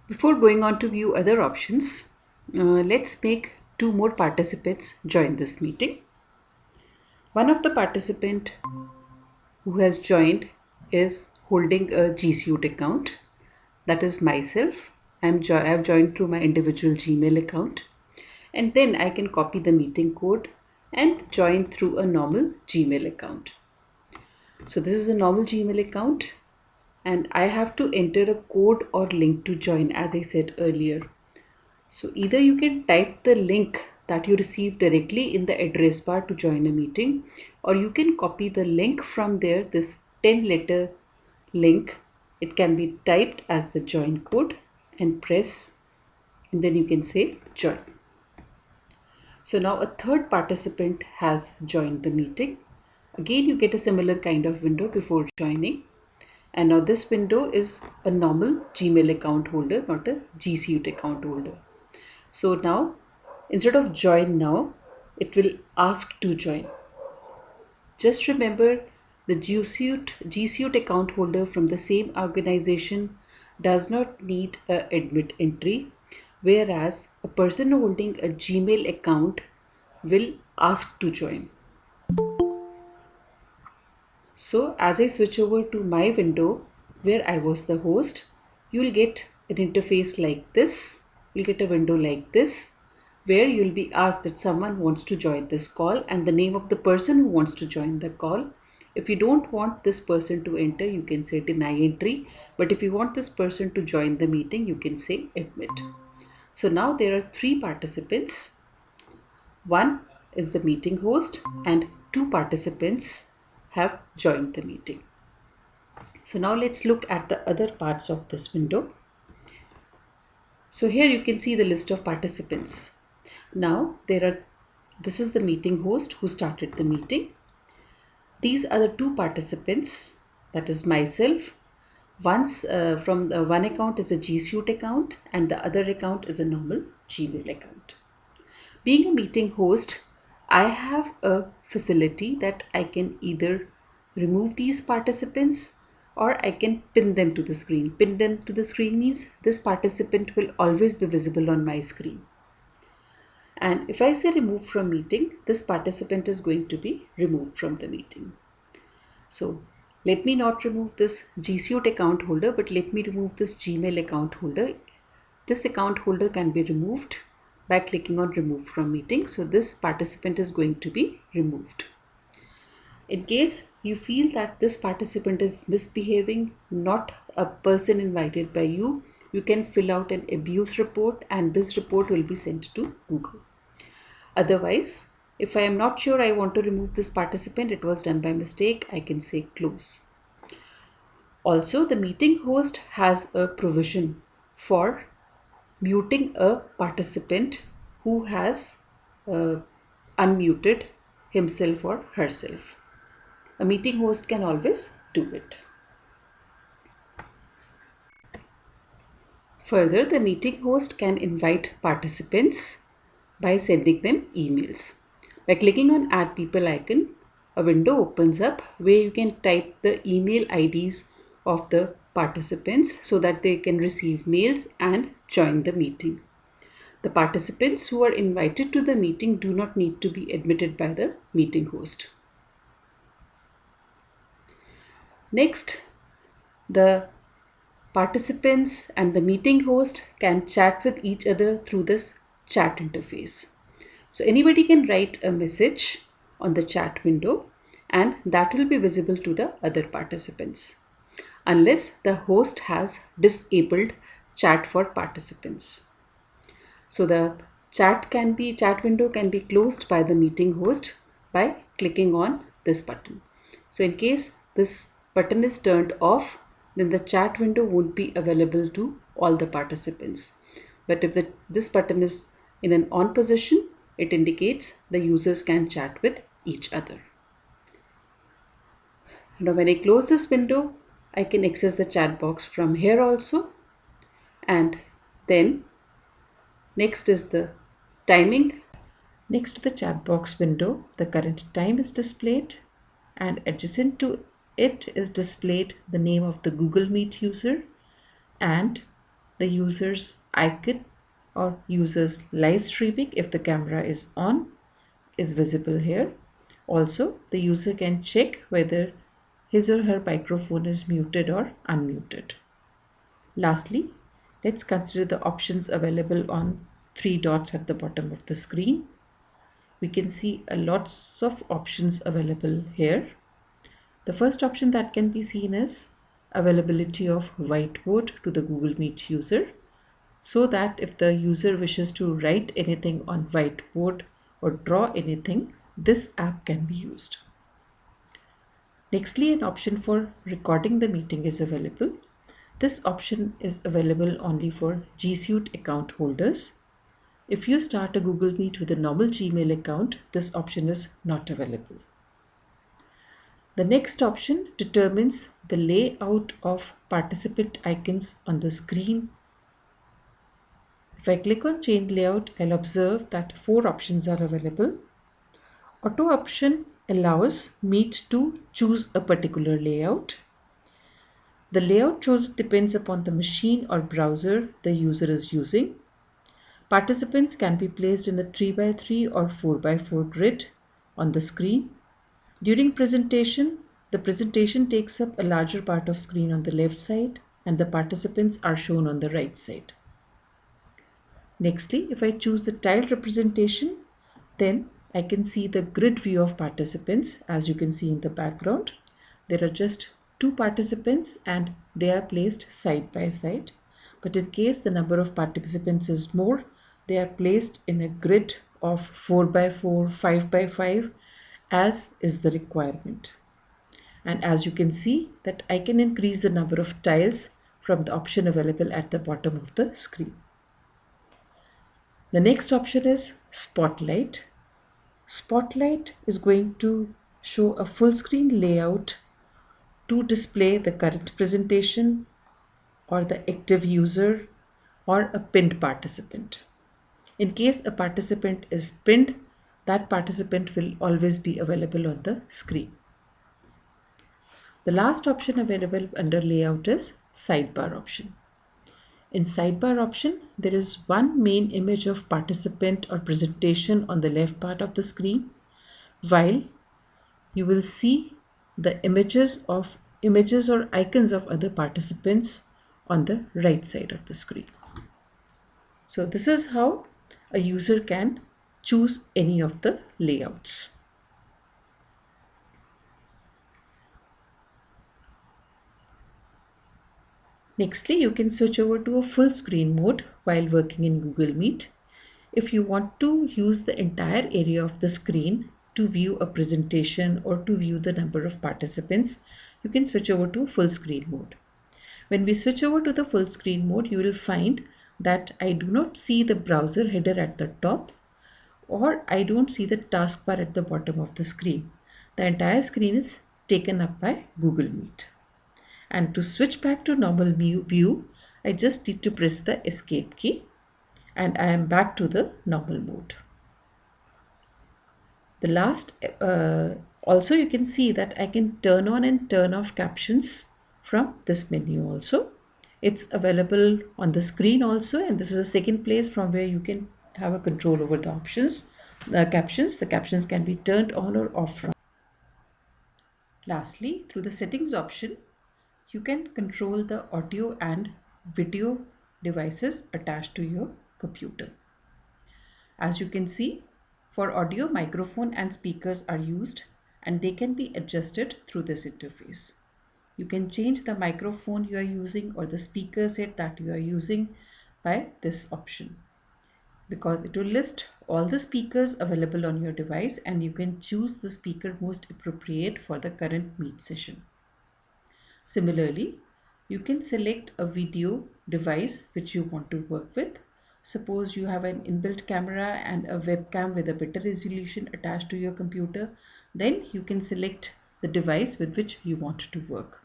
Before going on to view other options, let's make two more participants join this meeting. One of the participant who has joined is holding a G Suite account. That is myself. I have joined through my individual Gmail account, and then I can copy the meeting code and join through a normal Gmail account. So this is a normal Gmail account, and I have to enter a code or link to join, as I said earlier. So either you can type the link that you received directly in the address bar to join a meeting, or you can copy the link from there, this 10-letter link. It can be typed as the join code and press, and then you can say join. So now a third participant has joined the meeting. Again, you get a similar kind of window before joining. And now this window is a normal Gmail account holder, not a G Suite account holder. So now, instead of join now, it will ask to join. Just remember, the G Suite account holder from the same organization does not need a admit entry, whereas a person holding a Gmail account will ask to join. So as I switch over to my window where I was the host, you will get an interface like this. You'll get a window like this where you'll be asked that someone wants to join this call and the name of the person who wants to join the call. If you don't want this person to enter, you can say deny entry. But if you want this person to join the meeting, you can say admit. So now there are three participants. One is the meeting host and two participants have joined the meeting. So now let's look at the other parts of this window. So here you can see the list of participants. Now this is the meeting host who started the meeting. These are the two participants, that is myself. Once from the one account is a G Suite account and the other account is a normal Gmail account. Being a meeting host, I have a facility that I can either remove these participants or I can pin them to the screen. Pin them to the screen means this participant will always be visible on my screen. And if I say remove from meeting, this participant is going to be removed from the meeting. So let me not remove this G Suite account holder, but let me remove this Gmail account holder. This account holder can be removed by clicking on remove from meeting. So this participant is going to be removed. In case you feel that this participant is misbehaving, not a person invited by you, you can fill out an abuse report and this report will be sent to Google. Otherwise, if I am not sure I want to remove this participant, it was done by mistake, I can say close. Also, the meeting host has a provision for muting a participant who has unmuted himself or herself. A meeting host can always do it. Further, the meeting host can invite participants by sending them emails. By clicking on Add People icon, a window opens up where you can type the email IDs of the participants so that they can receive mails and join the meeting. The participants who are invited to the meeting do not need to be admitted by the meeting host. Next, the participants and the meeting host can chat with each other through this chat interface. So anybody can write a message on the chat window and that will be visible to the other participants unless the host has disabled chat for participants. So the chat window can be closed by the meeting host by clicking on this button. So in case this button is turned off, then the chat window won't be available to all the participants. But if this button is in an on position, it indicates the users can chat with each other. Now when I close this window, I can access the chat box from here also. And then next is the timing. Next to the chat box window, the current time is displayed and adjacent to it is displayed the name of the Google Meet user and the user's icon or user's live streaming if the camera is on is visible here. Also, the user can check whether his or her microphone is muted or unmuted. Lastly, let's consider the options available on three dots at the bottom of the screen. We can see a lots of options available here. The first option that can be seen is availability of whiteboard to the Google Meet user, so that if the user wishes to write anything on whiteboard or draw anything, this app can be used. Nextly, an option for recording the meeting is available. This option is available only for G Suite account holders. If you start a Google Meet with a normal Gmail account, this option is not available. The next option determines the layout of participant icons on the screen. If I click on change layout, I'll observe that four options are available. Auto option allows Meet to choose a particular layout. The layout chosen depends upon the machine or browser the user is using. Participants can be placed in a 3x3 or 4x4 grid on the screen. During presentation, the presentation takes up a larger part of screen on the left side and the participants are shown on the right side. Nextly, if I choose the tiled representation, then I can see the grid view of participants. As you can see in the background, there are just two participants and they are placed side by side. But in case the number of participants is more, they are placed in a grid of 4x4, 5x5 as is the requirement. And as you can see that I can increase the number of tiles from the option available at the bottom of the screen. The next option is Spotlight. Spotlight is going to show a full screen layout to display the current presentation or the active user or a pinned participant. In case a participant is pinned, that participant will always be available on the screen. The last option available under layout is sidebar option. In sidebar option, there is one main image of participant or presentation on the left part of the screen, while you will see the images or icons of other participants on the right side of the screen. So this is how a user can choose any of the layouts. Nextly, you can switch over to a full screen mode while working in Google Meet. If you want to use the entire area of the screen to view a presentation or to view the number of participants, you can switch over to full screen mode. When we switch over to the full screen mode, you will find that I do not see the browser header at the top, or I don't see the taskbar at the bottom of the screen. The entire screen is taken up by Google Meet. And to switch back to normal view, I just need to press the escape key and I am back to the normal mode. The last, also you can see that I can turn on and turn off captions from this menu also. It's available on the screen also, and this is a second place from where you can have a control over the options. The captions can be turned on or off from. Lastly, through the settings option, you can control the audio and video devices attached to your computer. As you can see, for audio, microphone and speakers are used and they can be adjusted through this interface. You can change the microphone you are using or the speaker set that you are using by this option, because it will list all the speakers available on your device and you can choose the speaker most appropriate for the current Meet session. Similarly, you can select a video device which you want to work with. Suppose you have an inbuilt camera and a webcam with a better resolution attached to your computer, then you can select the device with which you want to work.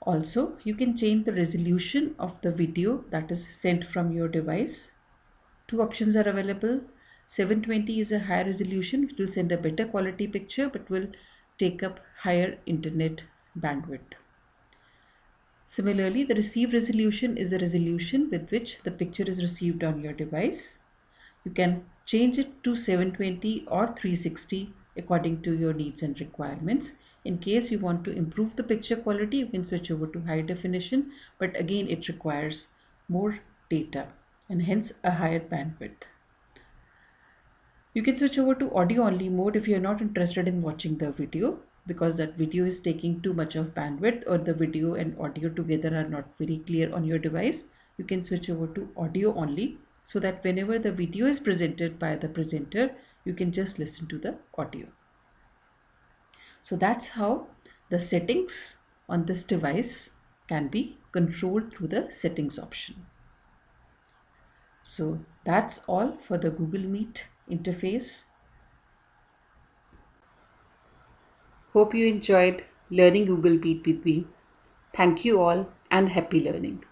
Also, you can change the resolution of the video that is sent from your device. Two options are available. 720 is a higher resolution, which will send a better quality picture but will take up higher internet bandwidth. Similarly, the receive resolution is the resolution with which the picture is received on your device. You can change it to 720 or 360 according to your needs and requirements. In case you want to improve the picture quality, you can switch over to high definition, but again, it requires more data and hence a higher bandwidth. You can switch over to audio only mode if you're not interested in watching the video because that video is taking too much of bandwidth or the video and audio together are not very clear on your device. You can switch over to audio only so that whenever the video is presented by the presenter, you can just listen to the audio. So that's how the settings on this device can be controlled through the settings option. So that's all for the Google Meet interface. Hope you enjoyed learning Google Meet with me. Thank you all and happy learning.